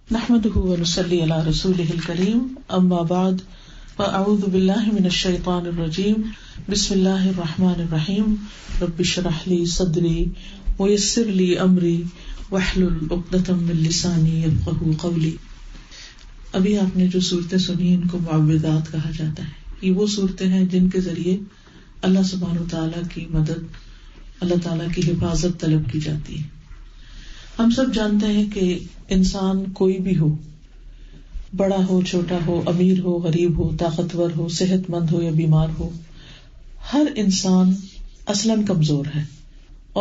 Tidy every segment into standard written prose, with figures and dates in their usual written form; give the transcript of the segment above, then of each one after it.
نحمده ونصلي على رسوله الكريم اما بعد فاعوذ بالله من الشيطان الرجيم بسم الله الرحمن الرحيم رب اشرح لي صدري ويسر لي امري واحلل عقدة من لساني يفقهوا قولي. ابھی آپ نے جو صورتیں سنی ان کو معوذات کہا جاتا ہے. یہ وہ صورتیں ہیں جن کے ذریعے اللہ سبحانہ وتعالیٰ کی مدد، اللہ تعالیٰ کی حفاظت طلب کی جاتی ہے. ہم سب جانتے ہیں کہ انسان کوئی بھی ہو، بڑا ہو چھوٹا ہو، امیر ہو غریب ہو، طاقتور ہو صحت مند ہو یا بیمار ہو، ہر انسان اصلاً کمزور ہے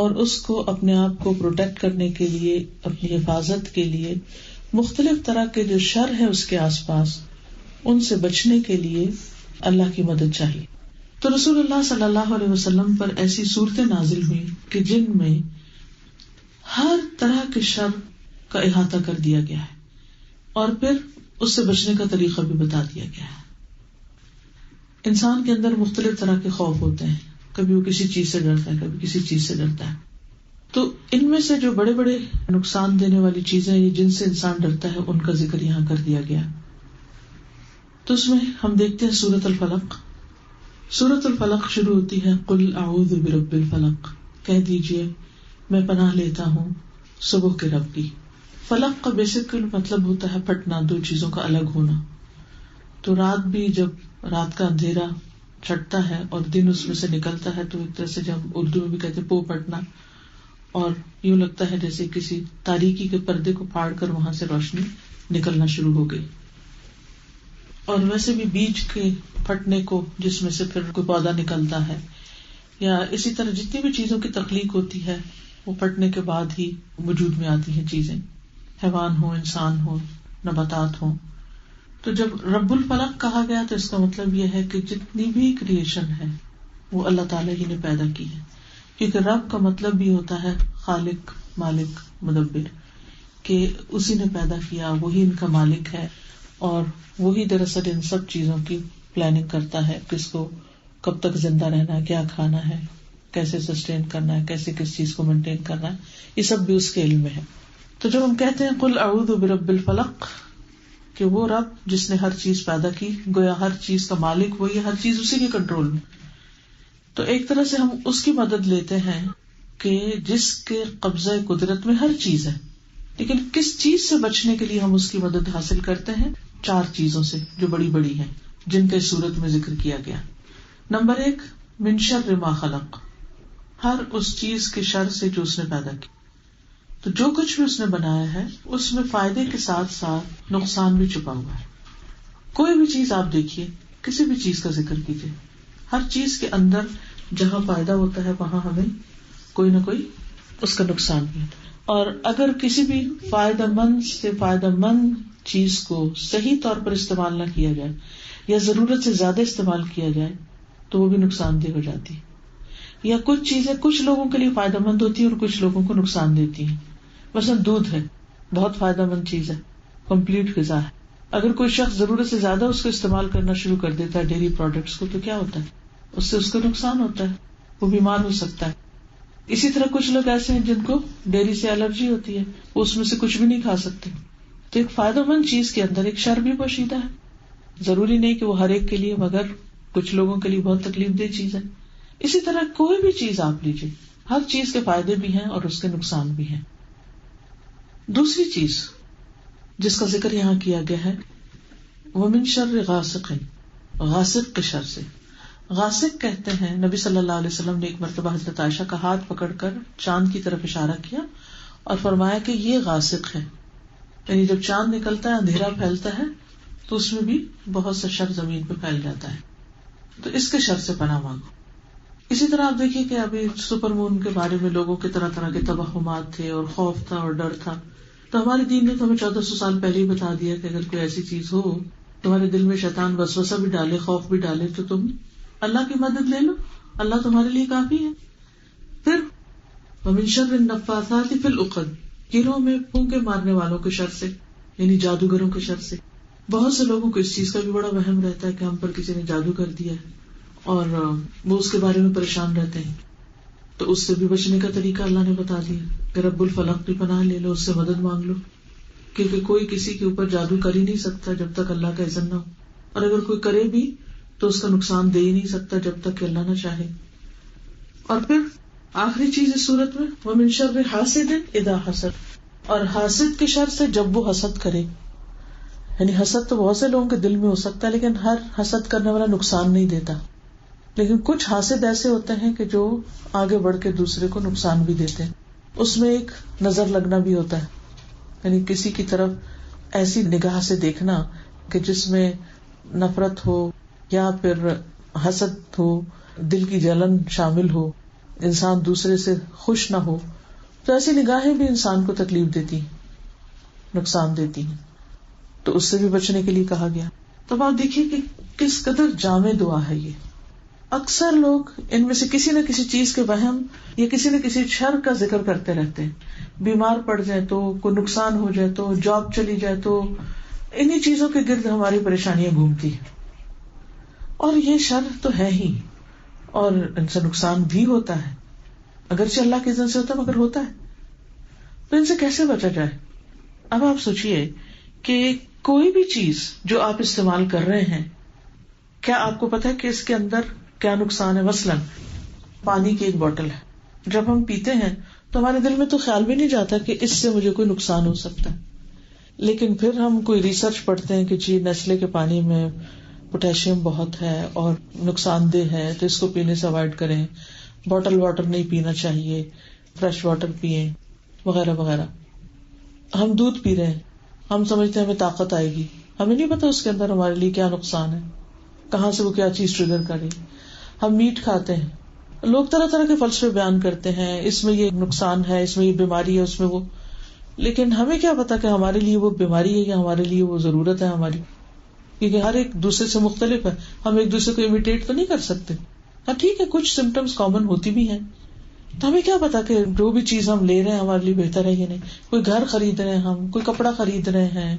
اور اس کو اپنے آپ کو پروٹیکٹ کرنے کے لیے، اپنی حفاظت کے لیے مختلف طرح کے جو شر ہے اس کے آس پاس، ان سے بچنے کے لیے اللہ کی مدد چاہیے. تو رسول اللہ صلی اللہ علیہ وسلم پر ایسی صورتیں نازل ہوئی کہ جن میں ہر طرح کے شر کا احاطہ کر دیا گیا ہے اور پھر اس سے بچنے کا طریقہ بھی بتا دیا گیا ہے. انسان کے اندر مختلف طرح کے خوف ہوتے ہیں، کبھی وہ کسی چیز سے ڈرتا ہے، کبھی کسی چیز سے ڈرتا ہے. تو ان میں سے جو بڑے بڑے نقصان دینے والی چیزیں جن سے انسان ڈرتا ہے ان کا ذکر یہاں کر دیا گیا. تو اس میں ہم دیکھتے ہیں سورۃ الفلق. سورۃ الفلق شروع ہوتی ہے قل اعوذ برب الفلق، کہہ دیجئے میں پناہ لیتا ہوں صبح کے رب کی. فلق کا بیسک مطلب ہوتا ہے پھٹنا، دو چیزوں کا الگ ہونا. تو رات بھی جب رات کا اندھیرا چھٹتا ہے اور دن اس میں سے نکلتا ہے تو ایک طرح سے جب اردو میں بھی کہتے ہیں پو پھٹنا، اور یوں لگتا ہے جیسے کسی تاریکی کے پردے کو پھاڑ کر وہاں سے روشنی نکلنا شروع ہو گئی. اور ویسے بھی بیج کے پھٹنے کو جس میں سے پھر کوئی پودا نکلتا ہے، یا اسی طرح جتنی بھی چیزوں کی تخلیق ہوتی ہے وہ پھٹنے کے بعد ہی وجود میں آتی ہیں چیزیں، حیوان ہو، انسان ہو، نباتات ہوں. تو جب رب الفلق کہا گیا تو اس کا مطلب یہ ہے کہ جتنی بھی کریشن ہے وہ اللہ تعالیٰ ہی نے پیدا کی ہے، کیونکہ رب کا مطلب بھی ہوتا ہے خالق، مالک، مدبر، کہ اسی نے پیدا کیا، وہی ان کا مالک ہے اور وہی دراصل ان سب چیزوں کی پلاننگ کرتا ہے، کس کو کب تک زندہ رہنا ہے، کیا کھانا ہے، کیسے سسٹین کرنا ہے، کیسے کس چیز کو مینٹین کرنا ہے، یہ سب بھی اس کے علم میں ہے. تو جب ہم کہتے ہیں قل اعوذ برب الفلق، کہ وہ رب جس نے ہر چیز پیدا کی، گویا ہر چیز کا مالک وہی، ہر چیز اسی کے کنٹرول میں، تو ایک طرح سے ہم اس کی مدد لیتے ہیں کہ جس کے قبضہ قدرت میں ہر چیز ہے. لیکن کس چیز سے بچنے کے لیے ہم اس کی مدد حاصل کرتے ہیں؟ 4 چیزوں سے جو بڑی بڑی ہیں جن کا اس صورت میں ذکر کیا گیا. نمبر 1 من شر ما خلق، ہر اس چیز کے شر سے جو اس نے پیدا کی. تو جو کچھ بھی اس نے بنایا ہے اس میں فائدے کے ساتھ ساتھ نقصان بھی چھپا ہوا ہے. کوئی بھی چیز آپ دیکھیے، کسی بھی چیز کا ذکر کیجیے، ہر چیز کے اندر جہاں فائدہ ہوتا ہے وہاں ہمیں کوئی نہ کوئی اس کا نقصان بھی ہوتا ہے. اور اگر کسی بھی فائدہ مند سے فائدہ مند چیز کو صحیح طور پر استعمال نہ کیا جائے یا ضرورت سے زیادہ استعمال کیا جائے تو وہ بھی نقصان دہ ہو جاتی ہے. یا کچھ چیزیں کچھ لوگوں کے لیے فائدہ مند ہوتی ہیں اور کچھ لوگوں کو نقصان دیتی ہیں. مثلا دودھ ہے، بہت فائدہ مند چیز ہے، کمپلیٹ غذا ہے. اگر کوئی شخص ضرورت سے زیادہ اس کو استعمال کرنا شروع کر دیتا ہے ڈیری پروڈکٹس کو، تو کیا ہوتا ہے؟ اس سے اس کو نقصان ہوتا ہے، وہ بیمار ہو سکتا ہے. اسی طرح کچھ لوگ ایسے ہیں جن کو ڈیری سے الرجی ہوتی ہے، وہ اس میں سے کچھ بھی نہیں کھا سکتے. تو ایک فائدہ مند چیز کے اندر ایک شر بھی پوشیدہ ہے. ضروری نہیں کہ وہ ہر ایک کے لیے، مگر کچھ لوگوں کے لیے بہت تکلیف دہ چیز ہے. اسی طرح کوئی بھی چیز آپ لیجیے، ہر چیز کے فائدے بھی ہیں اور اس کے نقصان بھی ہیں. دوسری چیز جس کا ذکر یہاں کیا گیا ہے وَمِن شَرِّ غَاسِقٍ، غاسق کے شر سے. غاسق کہتے ہیں، نبی صلی اللہ علیہ وسلم نے ایک مرتبہ حضرت عائشہ کا ہاتھ پکڑ کر چاند کی طرف اشارہ کیا اور فرمایا کہ یہ غاسق ہے، یعنی جب چاند نکلتا ہے اندھیرا پھیلتا ہے تو اس میں بھی بہت سا شر زمین پہ پھیل جاتا ہے، تو اس کے شر سے پناہ مانگو. اسی طرح آپ دیکھیے کہ ابھی سپر مون کے بارے میں لوگوں کے طرح طرح کے توہمات تھے اور خوف تھا اور ڈر تھا. تو ہمارے دین نے تو ہمیں 1400 سال پہلے ہی بتا دیا کہ اگر کوئی ایسی چیز ہو، تمہارے دل میں شیطان وسوسہ بھی ڈالے، خوف بھی ڈالے، تو تم اللہ کی مدد لے لو، اللہ تمہارے لیے کافی ہے. پھر وَمِن شَرِّ النَّفَّاثَاتِ فِي الْعُقَدِ، گروہ میں پھونکے مارنے والوں کے شر سے، یعنی جادوگروں کے شر سے. بہت سے لوگوں کو اس چیز کا بھی بڑا وہم رہتا ہے کہ ہم پر کسی نے جادو کر دیا ہے اور وہ اس کے بارے میں پریشان رہتے ہیں. تو اس سے بھی بچنے کا طریقہ اللہ نے بتا دیا کہ رب الفلق کی پناہ لے لو، اس سے مدد مانگ لو. کیونکہ کوئی کسی کے اوپر جادو کر ہی نہیں سکتا جب تک اللہ کا اذن نہ ہو، اور اگر کوئی کرے بھی تو اس کا نقصان دے ہی نہیں سکتا جب تک کہ اللہ نہ چاہے. اور پھر آخری چیز اس صورت میں وَمِن شَرِّ حَاسِدٍ إِذَا حَسَدَ، اور حاسد کے شر سے جب وہ حسد کرے. یعنی حسد تو بہت سے لوگوں کے دل میں ہو سکتا ہے، لیکن ہر حسد کرنے والا نقصان نہیں دیتا. لیکن کچھ حاسد ایسے ہوتے ہیں کہ جو آگے بڑھ کے دوسرے کو نقصان بھی دیتے ہیں. اس میں ایک نظر لگنا بھی ہوتا ہے، یعنی کسی کی طرف ایسی نگاہ سے دیکھنا کہ جس میں نفرت ہو یا پھر حسد ہو، دل کی جلن شامل ہو، انسان دوسرے سے خوش نہ ہو. تو ایسی نگاہیں بھی انسان کو تکلیف دیتی ہیں، نقصان دیتی ہیں. تو اس سے بھی بچنے کے لیے کہا گیا. تو آپ دیکھیے کہ کس قدر جامع دعا ہے یہ. اکثر لوگ ان میں سے کسی نہ کسی چیز کے وہم یا کسی نہ کسی شر کا ذکر کرتے رہتے ہیں. بیمار پڑ جائے تو، کوئی نقصان ہو جائے تو، جاب چلی جائے تو، انہی چیزوں کے گرد ہماری پریشانیاں گھومتی ہیں. اور یہ شر تو ہے ہی، اور ان سے نقصان بھی ہوتا ہے، اگرچہ اللہ کے اذن سے ہوتا ہے مگر ہوتا ہے. تو ان سے کیسے بچا جائے؟ اب آپ سوچئے کہ کوئی بھی چیز جو آپ استعمال کر رہے ہیں، کیا آپ کو پتا ہے کہ اس کے اندر کیا نقصان ہے؟ مثلاً پانی کی ایک بوتل ہے، جب ہم پیتے ہیں تو ہمارے دل میں تو خیال بھی نہیں جاتا کہ اس سے مجھے کوئی نقصان ہو سکتا ہے. لیکن پھر ہم کوئی ریسرچ پڑھتے ہیں کہ جی نیسلے کے پانی میں پوٹیشیم بہت ہے اور نقصان دہ ہے، تو اس کو پینے سے اوائڈ کریں، بوتل واٹر نہیں پینا چاہیے، فریش واٹر پیئیں وغیرہ وغیرہ. ہم دودھ پی رہے ہیں، ہم سمجھتے ہیں ہمیں طاقت آئے گی، ہمیں نہیں پتا اس کے اندر ہمارے لیے کیا نقصان ہے، کہاں سے وہ کیا چیز ٹریگر کرے. ہم میٹ کھاتے ہیں، لوگ طرح طرح کے فلسفے بیان کرتے ہیں، اس میں یہ نقصان ہے، اس میں یہ بیماری ہے، اس میں وہ. لیکن ہمیں کیا پتا کہ ہمارے لیے وہ بیماری ہے یا ہمارے لیے وہ ضرورت ہے ہماری، کیونکہ ہر ایک دوسرے سے مختلف ہے. ہم ایک دوسرے کو امیٹیٹ تو نہیں کر سکتے. ہاں ٹھیک ہے، کچھ سمٹمز کامن ہوتی بھی ہیں، تو ہمیں کیا پتا کہ جو بھی چیز ہم لے رہے ہیں ہمارے لیے بہتر ہے یا نہیں. کوئی گھر خرید رہے ہیں، ہم کوئی کپڑا خرید رہے ہیں،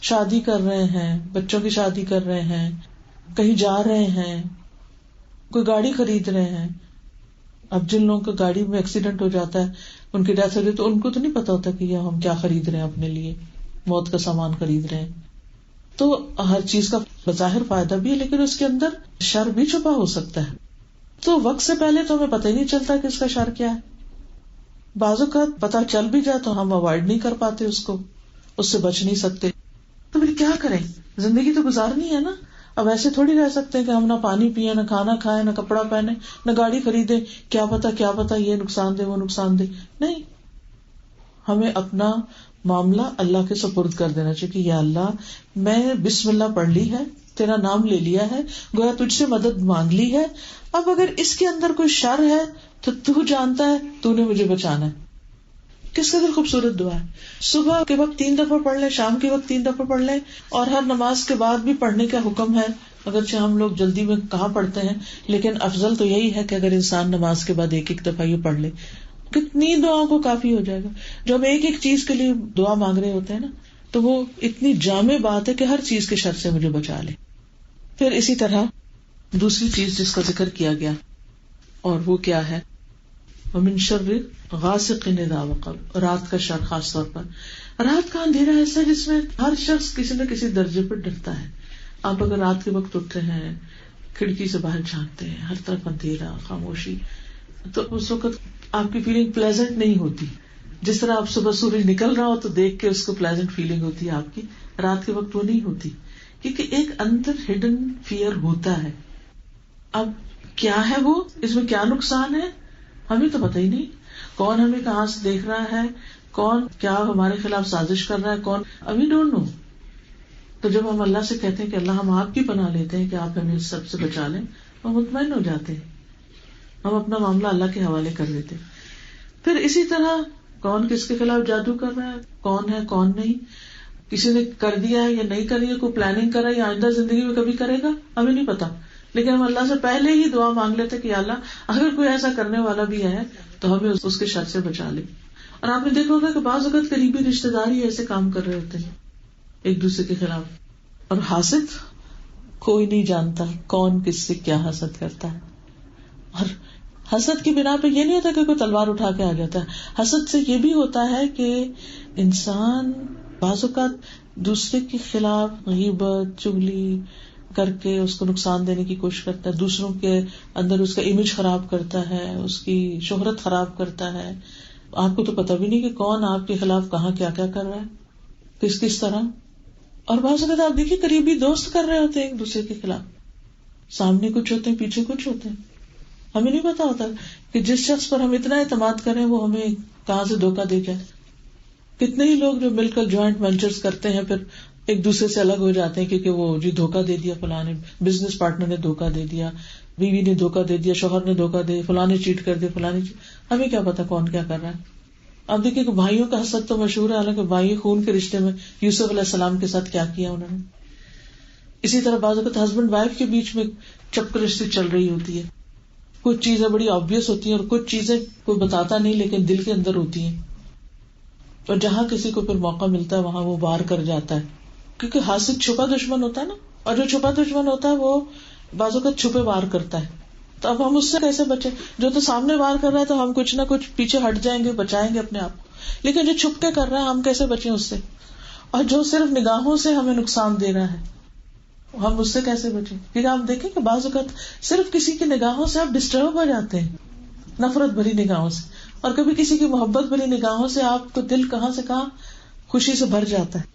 شادی کر رہے ہیں، بچوں کی شادی کر رہے ہیں، کہیں جا رہے ہیں، کوئی گاڑی خرید رہے ہیں. اب جن لوگوں کو گاڑی میں ایکسیڈنٹ ہو جاتا ہے، ان کی ڈیتھ ہو جاتی ہے، تو ان کو تو نہیں پتا ہوتا کہ یہ ہم کیا خرید رہے ہیں، اپنے لیے موت کا سامان خرید رہے ہیں. تو ہر چیز کا بظاہر فائدہ بھی ہے، لیکن اس کے اندر شر بھی چھپا ہو سکتا ہے. تو وقت سے پہلے تو ہمیں پتہ ہی نہیں چلتا کہ اس کا شر کیا ہے. بعض اوقات پتہ چل بھی جائے تو ہم اوائڈ نہیں کر پاتے، اس سے بچ نہیں سکتے. تو پھر کیا کریں؟ زندگی تو گزارنی ہے نا. اب ایسے تھوڑی رہ سکتے ہیں کہ ہم نہ پانی پیئے، نہ کھانا کھائیں، نہ کپڑا پہنے، نہ گاڑی خریدیں. کیا پتا یہ نقصان دے، وہ نقصان دے. نہیں، ہمیں اپنا معاملہ اللہ کے سپرد کر دینا چاہیے کہ یا اللہ، میں بسم اللہ پڑھ لی ہے، تیرا نام لے لیا ہے، گویا تجھ سے مدد مانگ لی ہے. اب اگر اس کے اندر کوئی شر ہے تو تو جانتا ہے، تو نے مجھے بچانا ہے. کس قدر خوبصورت دعا ہے. صبح کے وقت 3 دفعہ پڑھ لیں، شام کے وقت 3 دفعہ پڑھ لیں، اور ہر نماز کے بعد بھی پڑھنے کا حکم ہے. اگرچہ ہم لوگ جلدی میں کہاں پڑھتے ہیں، لیکن افضل تو یہی ہے کہ اگر انسان نماز کے بعد 1 دفعہ یہ پڑھ لے، کتنی دعاؤں کو کافی ہو جائے گا. جو ہم ایک چیز کے لیے دعا مانگ رہے ہوتے ہیں نا، تو وہ اتنی جامع بات ہے کہ ہر چیز کے شر سے مجھے بچا لے. پھر اسی طرح دوسری چیز جس کا ذکر کیا گیا، اور وہ کیا ہے؟ وَمِن شَرِّ غَاسِقٍ إِذَا وَقَبَ، رات کا شر. خاص طور پر رات کا اندھیرا ایسا ہے جس میں ہر شخص کسی نہ کسی درجے پر ڈرتا ہے. آپ اگر رات کے وقت اٹھتے ہیں، کھڑکی سے باہر جھانکتے ہیں، ہر طرف اندھیرا، خاموشی، تو اس وقت آپ کی فیلنگ پلیزنٹ نہیں ہوتی. جس طرح آپ صبح سورج نکل رہا ہو تو دیکھ کے اس کو پلیزنٹ فیلنگ ہوتی ہے آپ کی، رات کے وقت وہ نہیں ہوتی، کیونکہ ایک اندر ہڈن فیئر ہوتا ہے. اب کیا ہے وہ، اس میں کیا نقصان ہے، ہمیں تو پتہ ہی نہیں. کون ہمیں کہاں سے دیکھ رہا ہے، کون کیا ہمارے خلاف سازش کر رہا ہے، کون، ابھی ڈونٹ نو. تو جب ہم اللہ سے کہتے ہیں کہ اللہ ہم آپ کی پناہ لیتے ہیں کہ آپ ہمیں اس سب سے بچا لیں، ہم مطمئن ہو جاتے ہیں، ہم اپنا معاملہ اللہ کے حوالے کر دیتے. پھر اسی طرح کون کس کے خلاف جادو کر رہا ہے کون نہیں، کسی نے کر دیا ہے یا نہیں کر رہی ہے، کوئی پلاننگ کر رہا ہے یا آئندہ زندگی میں کبھی کرے گا، ہمیں نہیں پتا. لیکن ہم اللہ سے پہلے ہی دعا مانگ لیتے کہ اللہ اگر کوئی ایسا کرنے والا بھی ہے تو ہمیں اس کے شر سے بچا لے. اور آپ نے دیکھا ہوگا کہ بعض اوقات قریبی رشتے دار ہی ایسے کام کر رہے ہوتے ہیں ایک دوسرے کے خلاف. اور حاسد، کوئی نہیں جانتا کون کس سے کیا حسد کرتا ہے. اور حسد کی بنا پہ یہ نہیں ہوتا کہ کوئی تلوار اٹھا کے آ جاتا ہے. حسد سے یہ بھی ہوتا ہے کہ انسان بعض اوقات دوسرے کے خلاف غیبت چغلی کر کے اس کو نقصان دینے کی کوشش کرتا ہے، دوسروں کے اندر اس کا امیج خراب کرتا ہے، اس کی شہرت خراب کرتا ہے. آپ کو تو پتہ بھی نہیں کہ کون آپ کے خلاف کہاں کیا کیا کر رہا ہے، کس طرح. اور بعض اوقات آپ دیکھیے قریبی دوست کر رہے ہوتے ہیں ایک دوسرے کے خلاف، سامنے کچھ ہوتے ہیں پیچھے کچھ ہوتے ہیں. ہمیں نہیں پتا ہوتا کہ جس شخص پر ہم اتنا اعتماد کریں وہ ہمیں کہاں سے دھوکہ دے جائے. کتنے ہی لوگ جو مل کر جوائنٹ وینچرز کرتے ہیں پھر ایک دوسرے سے الگ ہو جاتے ہیں کیونکہ وہ جی دھوکہ دے دیا فلاں نے، بزنس پارٹنر نے دھوکہ دے دیا، بیوی نے دھوکہ دے دیا، شوہر نے دھوکہ دے، فلاں نے چیٹ کر دیا، فلاں نے ہمیں کیا پتا کون کیا کر رہا ہے. اب دیکھیے کہ بھائیوں کا حسد تو مشہور ہے، حالانکہ بھائی خون کے رشتے میں یوسف علیہ السلام کے ساتھ کیا کیا انہوں نے. اسی طرح بعض اوقات ہسبینڈ وائف کے بیچ میں چپکرشتی چل رہی ہوتی ہے. کچھ چیزیں بڑی آبویس ہوتی ہیں اور کچھ چیزیں کوئی بتاتا نہیں لیکن دل کے اندر ہوتی ہیں، اور جہاں کسی کو پھر موقع ملتا ہے وہاں وہ وار کر جاتا ہے. کیونکہ حاسد چھپا دشمن ہوتا ہے نا، اور جو چھپا دشمن ہوتا ہے وہ بعض اوقات چھپے وار کرتا ہے. تو اب ہم اس سے کیسے بچیں؟ جو تو سامنے وار کر رہا ہے تو ہم کچھ نہ کچھ پیچھے ہٹ جائیں گے، بچائیں گے اپنے آپ کو، لیکن جو چھپ کے کر رہا ہے ہم کیسے بچیں اس سے؟ اور جو صرف نگاہوں سے ہمیں نقصان دے رہا ہے ہم اس سے کیسے بچیں؟ کیونکہ آپ دیکھیں کہ بعض اوقات صرف کسی کی نگاہوں سے آپ ڈسٹرب ہو جاتے ہیں، نفرت بھری نگاہوں سے، اور کبھی کسی کی محبت بھری نگاہوں سے آپ کو دل کہاں سے کہاں خوشی سے بھر جاتا ہے.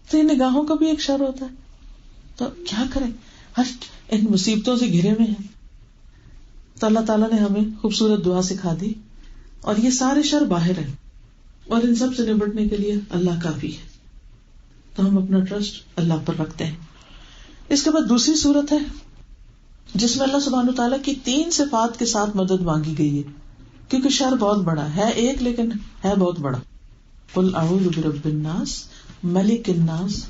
تو ان نگاہوں کا بھی ایک شر ہوتا ہے. تو کیا کریں؟ ہر ان مصیبتوں سے گھرے ہوئے ہیں. تو اللہ تعالیٰ نے ہمیں خوبصورت دعا سکھا دی، اور یہ سارے شر باہر ہیں، اور ان سب سے نبٹنے کے لیے اللہ کافی ہے. تو ہم اپنا ٹرسٹ اللہ پر رکھتے ہیں. اس کے بعد دوسری صورت ہے جس میں اللہ سبحانہ وتعالیٰ کی 3 صفات کے ساتھ مدد مانگی گئی ہے، کیونکہ شر بہت بڑا ہے ایک لیکن ہے بہت بڑا. قل اعوذ برب الناس ملک الناس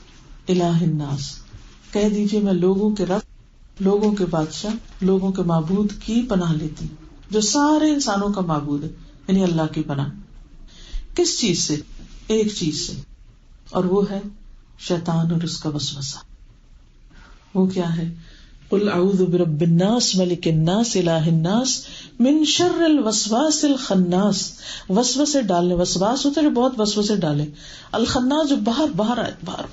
الہ الناس، کہہ دیجئے میں لوگوں کے رب، لوگوں کے بادشاہ، لوگوں کے معبود کی پناہ لیتی ہوں، جو سارے انسانوں کا معبود ہے، یعنی اللہ کی پناہ. کس چیز سے؟ ایک چیز سے، اور وہ ہے شیطان اور اس کا وسوسہ. وہ کیا ہے؟ قل اعوذ برب الناس ملک الناس الہ الناس من شر الوسواس الخناس. وسوسے ڈالنے، وسواس ہوتا ہے جو بہت وسوسے ڈالے، الخناس جو باہر آئے، باہر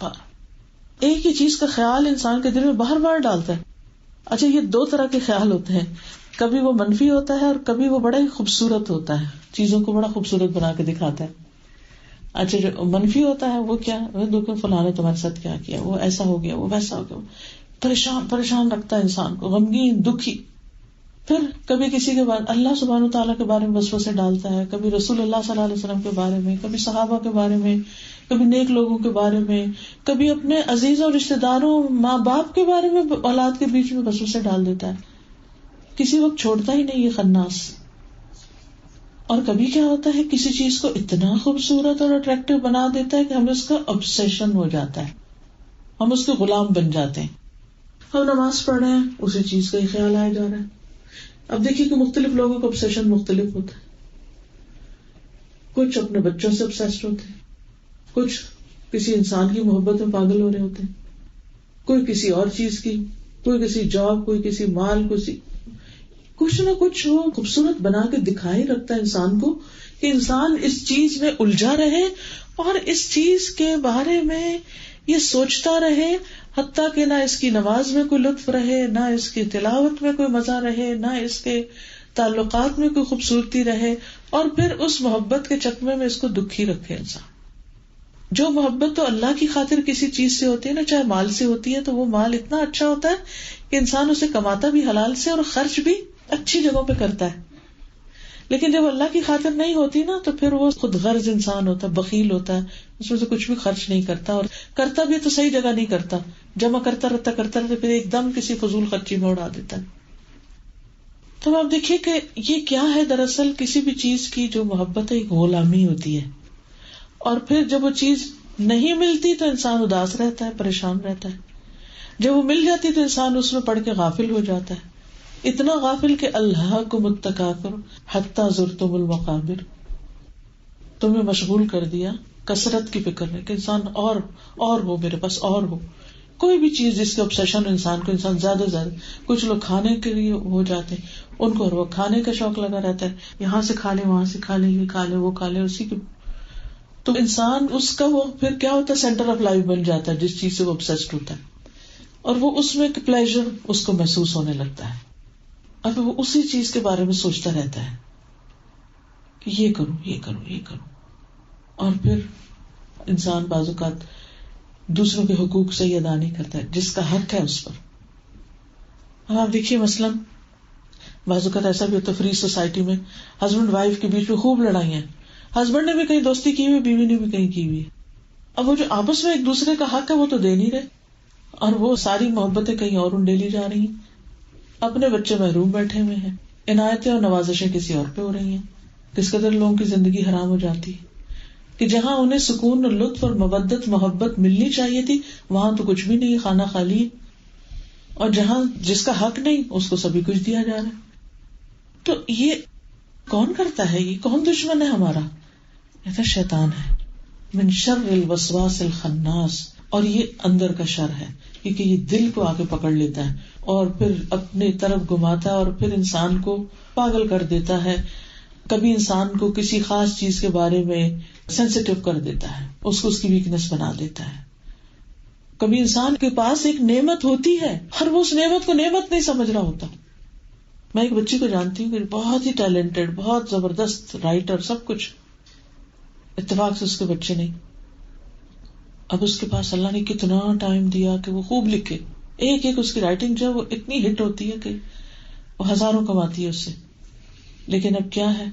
ایک ہی چیز کا خیال انسان کے دل میں باہر ڈالتا ہے. اچھا، یہ 2 طرح کے خیال ہوتے ہیں، کبھی وہ منفی ہوتا ہے اور کبھی وہ بڑا ہی خوبصورت ہوتا ہے، چیزوں کو بڑا خوبصورت بنا کے دکھاتا ہے. اچھا، جو منفی ہوتا ہے وہ کیا؟ وہ دیکھو فلاں نے تمہارے ساتھ کیا کیا، وہ ایسا ہو گیا، وہ ویسا ہو گیا، پریشان رکھتا ہے انسان کو، غمگین، دکھی. پھر کبھی کسی کے بارے اللہ سبحانہ وتعالیٰ کے بارے میں وسوسے ڈالتا ہے، کبھی رسول اللہ صلی اللہ علیہ وسلم کے بارے میں، کبھی صحابہ کے بارے میں، کبھی نیک لوگوں کے بارے میں، کبھی اپنے عزیزوں رشتے داروں ماں باپ کے بارے میں، اولاد کے بیچ میں وسوسے ڈال دیتا ہے. کسی وقت چھوڑتا ہی نہیں یہ خناس. اور کبھی کیا ہوتا ہے، کسی چیز کو اتنا خوبصورت اور اٹریکٹیو بنا دیتا ہے کہ ہمیں اس کا obsession ہو جاتا ہے، ہم اس کے غلام بن جاتے ہیں. ہم نماز پڑھ رہے ہیں، اسی چیز کا ہی خیال آیا جا رہا ہے. اب دیکھیے کہ مختلف لوگوں کا obsession مختلف ہوتا ہے. کچھ اپنے بچوں سے obsessed ہوتے ہیں، کچھ کسی انسان کی محبت میں پاگل ہو رہے ہوتے ہیں، کوئی کسی اور چیز کی، کوئی کسی جاب، کوئی کسی مال، کچھ نہ کچھ وہ خوبصورت بنا کے دکھائی رکھتا ہے انسان کو کہ انسان اس چیز میں الجھا رہے اور اس چیز کے بارے میں یہ سوچتا رہے، حتیٰ کہ نہ اس کی نماز میں کوئی لطف رہے، نہ اس کی تلاوت میں کوئی مزہ رہے، نہ اس کے تعلقات میں کوئی خوبصورتی رہے، اور پھر اس محبت کے چکمے میں اس کو دکھی رکھے انسان. جو محبت تو اللہ کی خاطر کسی چیز سے ہوتی ہے نا، چاہے مال سے ہوتی ہے، تو وہ مال اتنا اچھا ہوتا ہے کہ انسان اسے کماتا بھی حلال سے اور خرچ بھی اچھی جگہوں پہ کرتا ہے. لیکن جب اللہ کی خاطر نہیں ہوتی نا تو پھر وہ خود غرض انسان ہوتا ہے، بخیل ہوتا ہے، اس میں سے کچھ بھی خرچ نہیں کرتا، اور کرتا بھی تو صحیح جگہ نہیں کرتا، جمع کرتا رہتا پھر ایک دم کسی فضول خرچی میں اڑا دیتا ہے. تو آپ دیکھیے کہ یہ کیا ہے، دراصل کسی بھی چیز کی جو محبت ہے ایک غلامی ہوتی ہے، اور پھر جب وہ چیز نہیں ملتی تو انسان اداس رہتا ہے، پریشان رہتا ہے. جب وہ مل جاتی تو انسان اس میں پڑ کے غافل ہو جاتا ہے، اتنا غافل کہ الہاکم التکاثر حتی زرتم المقابر، تمہیں مشغول کر دیا کثرت کی فکر میں کہ انسان اور ہو، میرے پاس اور ہو. کوئی بھی چیز جس کے obsession انسان زیادہ سے زیادہ، کچھ لوگ کھانے کے لیے ہو جاتے ہیں، ان کو وہ کھانے کا شوق لگا رہتا ہے، یہاں سے کھا لیں، وہاں سے کھا لیں، یہ کھا لیں، وہ کھا لیں، اسی کی تو انسان اس کا وہ پھر کیا ہوتا ہے، سینٹر آف لائف بن جاتا ہے جس چیز سے وہ obsessed ہوتا ہے، اور وہ اس میں ایک پلیزر اس کو محسوس ہونے لگتا ہے، اور پھر وہ اسی چیز کے بارے میں سوچتا رہتا ہے کہ یہ کروں یہ کروں یہ کروں. اور پھر انسان بعض اوقات دوسروں کے حقوق صحیح ادا نہیں کرتا ہے جس کا حق ہے اس پر. اب آپ دیکھیے مثلاً بعض اوقات ایسا بھی ہوتا ہے فری سوسائٹی میں ہسبینڈ وائف کے بیچ میں خوب لڑائی ہیں، ہسبینڈ نے بھی کہیں دوستی کی ہوئی، بیوی نے بھی کہیں کی ہوئی ہے. اب وہ جو آپس میں ایک دوسرے کا حق ہے وہ تو دے نہیں رہے، اور وہ ساری محبتیں کہیں اور انڈیلی جا رہی ہیں، اپنے بچے محروم بیٹھے ہوئے ہیں، عنایتیں اور نوازشیں کسی اور پہ ہو رہی ہیں. کس قدر لوگوں کی زندگی حرام ہو جاتی ہے کہ جہاں انہیں سکون اور لطف اور مودت محبت ملنی چاہیے تھی وہاں تو کچھ بھی نہیں، خانہ خالی، اور جہاں جس کا حق نہیں اس کو سبھی کچھ دیا جا رہا ہے. تو یہ کون کرتا ہے؟ یہ کون دشمن ہے ہمارا؟ یہ شیطان ہے. من شر الوسواس الخناس، اور یہ اندر کا شر ہے کیونکہ یہ دل کو آ کے پکڑ لیتا ہے اور پھر اپنی طرف گھماتا ہے اور پھر انسان کو پاگل کر دیتا ہے. کبھی انسان کو کسی خاص چیز کے بارے میں سینسیٹیو کر دیتا ہے، اس کو اس کی ویکنیس بنا دیتا ہے. کبھی انسان کے پاس ایک نعمت ہوتی ہے اور وہ اس نعمت کو نعمت نہیں سمجھ رہا ہوتا. میں ایک بچی کو جانتی ہوں کہ بہت ہی ٹیلنٹڈ، بہت زبردست رائٹر، سب کچھ، اتفاق سے اس کے بچے نہیں. اب اس کے پاس اللہ نے کتنا ٹائم دیا کہ وہ خوب لکھے، ایک ایک اس کی رائٹنگ جو ہے وہ اتنی ہٹ ہوتی ہے کہ وہ ہزاروں کماتی ہے اس سے. لیکن اب کیا ہے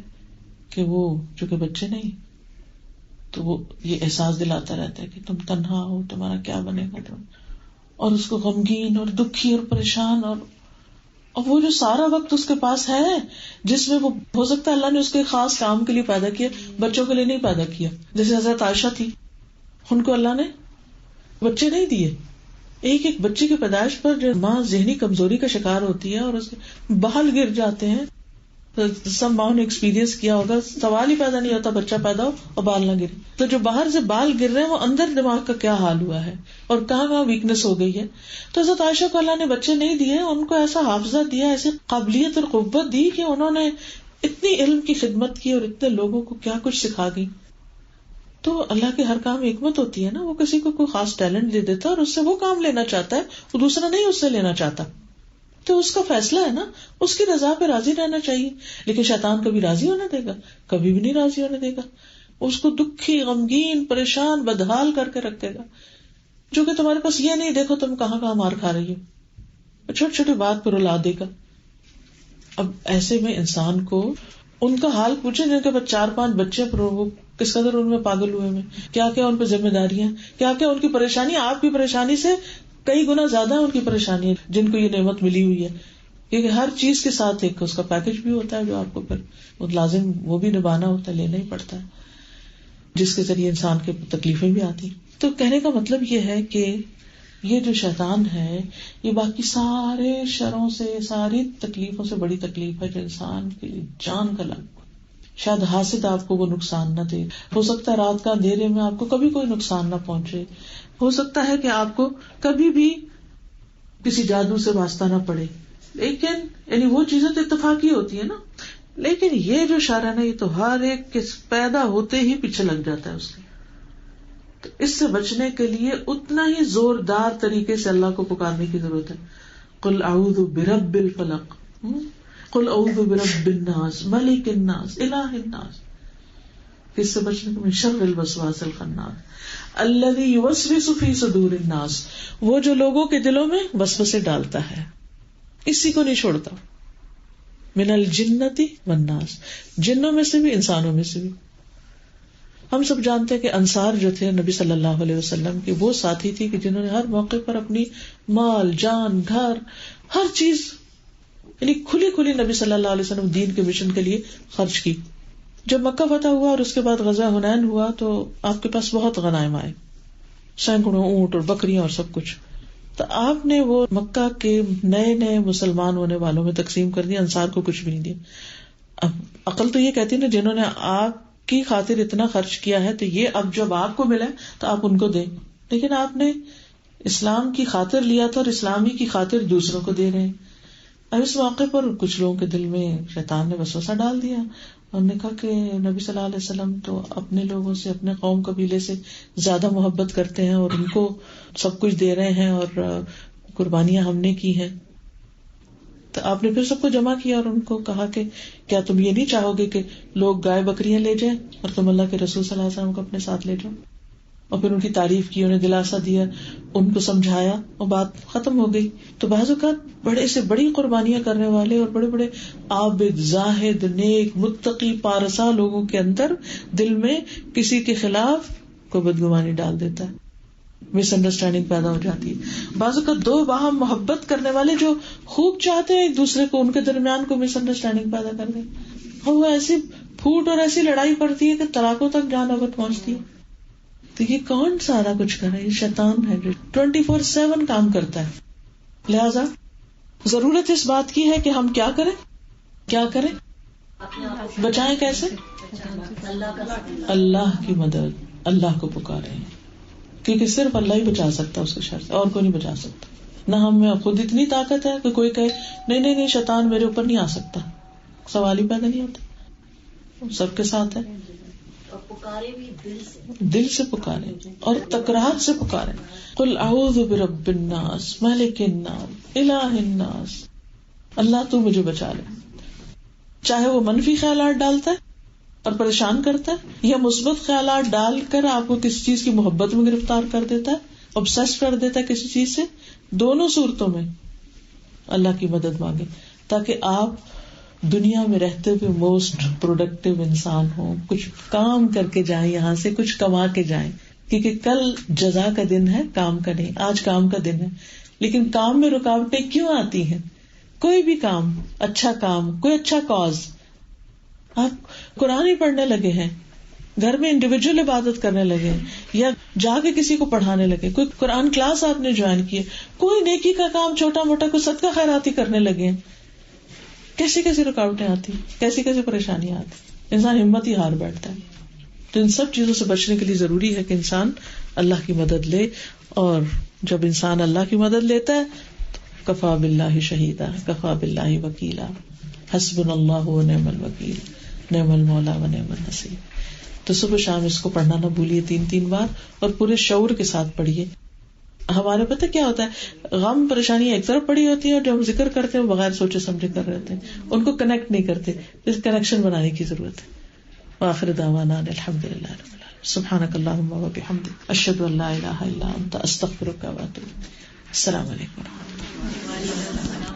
کہ وہ چونکہ بچے نہیں تو وہ یہ احساس دلاتا رہتا ہے کہ تم تنہا ہو، تمہارا کیا بنے گا تم، اور اس کو غمگین اور دکھی اور پریشان. اور وہ جو سارا وقت اس کے پاس ہے جس میں وہ ہو سکتا ہے اللہ نے اس کے خاص کام کے لیے پیدا کیا، بچوں کے لیے نہیں پیدا کیا. جیسے حضرت عائشہ تھی، ان کو اللہ نے بچے نہیں دیے. ایک ایک بچے کی پیدائش پر جو ماں ذہنی کمزوری کا شکار ہوتی ہے اور اس کے بال گر جاتے ہیں، سب ماں نے ایکسپیرینس کیا ہوگا، سوال ہی پیدا نہیں ہوتا بچہ پیدا ہو اور بال نہ گرے. تو جو باہر سے بال گر رہے ہیں وہ اندر دماغ کا کیا حال ہوا ہے اور کہاں کہاں ویکنیس ہو گئی ہے. تو حضرت عائشہ کو اللہ نے بچے نہیں دیے، ان کو ایسا حافظہ دیا، ایسی قابلیت اور قوت دی کہ انہوں نے اتنی علم کی خدمت کی اور اتنے لوگوں کو کیا کچھ سکھا گئی. تو اللہ کے ہر کام حکمت ہوتی ہے نا، وہ کسی کو کوئی خاص ٹیلنٹ دے دیتا ہے اور اس سے وہ کام لینا چاہتا ہے، وہ دوسرا نہیں اس سے لینا چاہتا. تو اس کا فیصلہ ہے نا، اس کی رضا پہ راضی رہنا چاہیے. لیکن شیطان کبھی راضی ہونے دے گا؟ کبھی بھی نہیں راضی ہونے دے گا. اس کو دکھی، غمگین، پریشان، بدحال کر کے رکھے گا. جو کہ تمہارے پاس یہ نہیں، دیکھو تم کہاں کہاں مار کھا رہی ہو، چھوٹی چھوٹی بات پر رلا دے گا. اب ایسے میں انسان کو ان کا حال پوچھے جن کے پاس 4-5 بچے، پر وہ کس قدر ان میں پاگل ہوئے میں، کیا کیا ان پہ ذمہ داریاں، کیا کیا ان کی پریشانی آپ کی پریشانی سے کئی گنا زیادہ ان کی پریشانی ہے جن کو یہ نعمت ملی ہوئی ہے. کیونکہ ہر چیز کے ساتھ ایک اس کا پیکج بھی ہوتا ہے جو آپ کو پھر لازم وہ بھی نبھانا ہوتا ہے، لینا ہی پڑتا ہے، جس کے ذریعے انسان کے تکلیفیں بھی آتی. تو کہنے کا مطلب یہ ہے کہ یہ جو شیطان ہے یہ باقی سارے شروں سے، ساری تکلیفوں سے بڑی تکلیف ہے جو انسان کی جان کا لگ. شاید حاسد آپ کو وہ نقصان نہ دے، ہو سکتا ہے رات کا اندھیرے میں آپ کو کبھی کوئی نقصان نہ پہنچے، ہو سکتا ہے کہ آپ کو کبھی بھی کسی جادو سے واسطہ نہ پڑے، لیکن یعنی وہ چیزیں تو اتفاقی ہوتی ہے نا. لیکن یہ جو شر ہے نا یہ تو ہر ایک کے پیدا ہوتے ہی پیچھے لگ جاتا ہے اس کے. تو اس سے بچنے کے لیے اتنا ہی زوردار طریقے سے اللہ کو پکارنے کی ضرورت ہے. قل اعوذ برب الفلق، قل اعوذ برب الناس، ملک الناس، الہ الناس. کس سے بچنے کو؟ من شر الوسواس الخناس الذی یوسوس فی صدور الناس، وہ جو لوگوں کے دلوں میں وسوسے ڈالتا ہے، اسی کو نہیں چھوڑتا. من الجنۃ والناس، جنوں میں سے بھی انسانوں میں سے بھی. ہم سب جانتے ہیں کہ انصار جو تھے نبی صلی اللہ علیہ وسلم کے وہ ساتھی تھی کہ جنہوں نے ہر موقع پر اپنی مال، جان، گھر، ہر چیز یعنی کھلی کھلی نبی صلی اللہ علیہ وسلم دین کے مشن کے لیے خرچ کی. جب مکہ فتح ہوا اور اس کے بعد غزوہ حنین ہوا تو آپ کے پاس بہت غنائم آئے، سینکڑوں اونٹ اور بکریاں اور سب کچھ. تو آپ نے وہ مکہ کے نئے نئے مسلمان ہونے والوں میں تقسیم کر دیا، انصار کو کچھ بھی نہیں دیا. اب عقل تو یہ کہتی نا جنہوں نے آپ کی خاطر اتنا خرچ کیا ہے تو یہ اب جب آپ کو ملا تو آپ ان کو دیں. لیکن آپ نے اسلام کی خاطر لیا تھا اور اسلامی کی خاطر دوسروں کو دے رہے ہیں. اب اس موقع پر کچھ لوگوں کے دل میں شیطان نے وسوسہ ڈال دیا اور نے کہا کہ نبی صلی اللہ علیہ وسلم تو اپنے لوگوں سے، اپنے قوم قبیلے سے زیادہ محبت کرتے ہیں اور ان کو سب کچھ دے رہے ہیں اور قربانیاں ہم نے کی ہیں. تو آپ نے پھر سب کو جمع کیا اور ان کو کہا کہ کیا تم یہ نہیں چاہو گے کہ لوگ گائے بکریاں لے جائیں اور تم اللہ کے رسول صلی اللہ علیہ وسلم کو اپنے ساتھ لے جاؤ؟ اور پھر ان کی تعریف کی، انہیں دلاسا دیا، ان کو سمجھایا اور بات ختم ہو گئی. تو بعض اوقات بڑے سے بڑی قربانیاں کرنے والے اور بڑے بڑے عابد، زاہد، نیک، متقی، پارسا لوگوں کے اندر دل میں کسی کے خلاف کوئی بدگمانی ڈال دیتا ہے، مس انڈرسٹینڈنگ پیدا ہو جاتی ہے. بعض اوقات دو باہم محبت کرنے والے جو خوب چاہتے ہیں ایک دوسرے کو، ان کے درمیان کو مس انڈرسٹینڈنگ پیدا کر دیں اور وہ ایسی پھوٹ اور ایسی لڑائی پڑتی ہے کہ طلاقوں تک جان نوبت پہنچتی ہے. تو یہ کون سارا کچھ کر رہا ہے؟ یہ شیطان ہے جو 24/7 کام کرتا ہے. لہذا ضرورت اس بات کی ہے کہ ہم کیا کریں بچائیں کیسے؟ اللہ کی مدد، اللہ کو پکاریں، کیونکہ صرف اللہ ہی بچا سکتا ہے اس کے شر سے، اور کوئی نہیں بچا سکتا. نہ ہم میں خود اتنی طاقت ہے کہ کوئی کہے نہیں شیطان میرے اوپر نہیں آ سکتا، سوال ہی پیدا نہیں ہوتا. سب کے ساتھ ہے. پکارے بھی دل سے پکارے اور تکرار سے پکارے. قل اعوذ برب الناس ملک الناس الہ الناس. اللہ تو مجھے بچا لے. چاہے وہ منفی خیالات ڈالتا ہے اور پریشان کرتا ہے یا مثبت خیالات ڈال کر آپ کو کسی چیز کی محبت میں گرفتار کر دیتا ہے، obsess کر دیتا ہے کسی چیز سے، دونوں صورتوں میں اللہ کی مدد مانگے تاکہ آپ دنیا میں رہتے ہوئے موسٹ پروڈکٹیو انسان ہوں، کچھ کام کر کے جائیں، یہاں سے کچھ کما کے جائیں، کیونکہ کل جزا کا دن ہے، کام کا نہیں. آج کام کا دن ہے لیکن کام میں رکاوٹیں کیوں آتی ہیں؟ کوئی بھی کام، اچھا کام، کوئی اچھا کاز، آپ قرآن ہی پڑھنے لگے ہیں، گھر میں انڈیویجول عبادت کرنے لگے ہیں یا جا کے کسی کو پڑھانے لگے، کوئی قرآن کلاس آپ نے جوائن کی ہے، کوئی نیکی کا کام چھوٹا موٹا کوئی صدقہ خیراتی کرنے لگے ہیں، کیسی کیسی رکاوٹیں آتی، کیسی کیسی پریشانیاں آتی، انسان ہمت ہی ہار بیٹھتا ہے. تو ان سب چیزوں سے بچنے کے لیے ضروری ہے کہ انسان اللہ کی مدد لے، اور جب انسان اللہ کی مدد لیتا ہے تو کفا باللہ شہیدا، کفا باللہ وکیلا، حسبنا اللہ ونعم الوکیل، نعم المولا ونعم النصیر. تو صبح شام اس کو پڑھنا نہ بھولیے 3 بار، اور پورے شعور کے ساتھ پڑھیے. ہمارے پتہ کیا ہوتا ہے، غم پریشانی ایک طرف پڑی ہوتی ہے اور جو ہم ذکر کرتے ہیں وہ بغیر سوچے سمجھے کر رہے ہیں، ان کو کنیکٹ نہیں کرتے. اس کنیکشن بنانے کی ضرورت ہے. وآخر دعوانا الحمدللہ رب العالمین. سبحانک اللہم وبحمدک، اشہد ان لا الہ الا انت، استغفرک واتوب الیک. السلام علیکم ورحمۃ اللہ.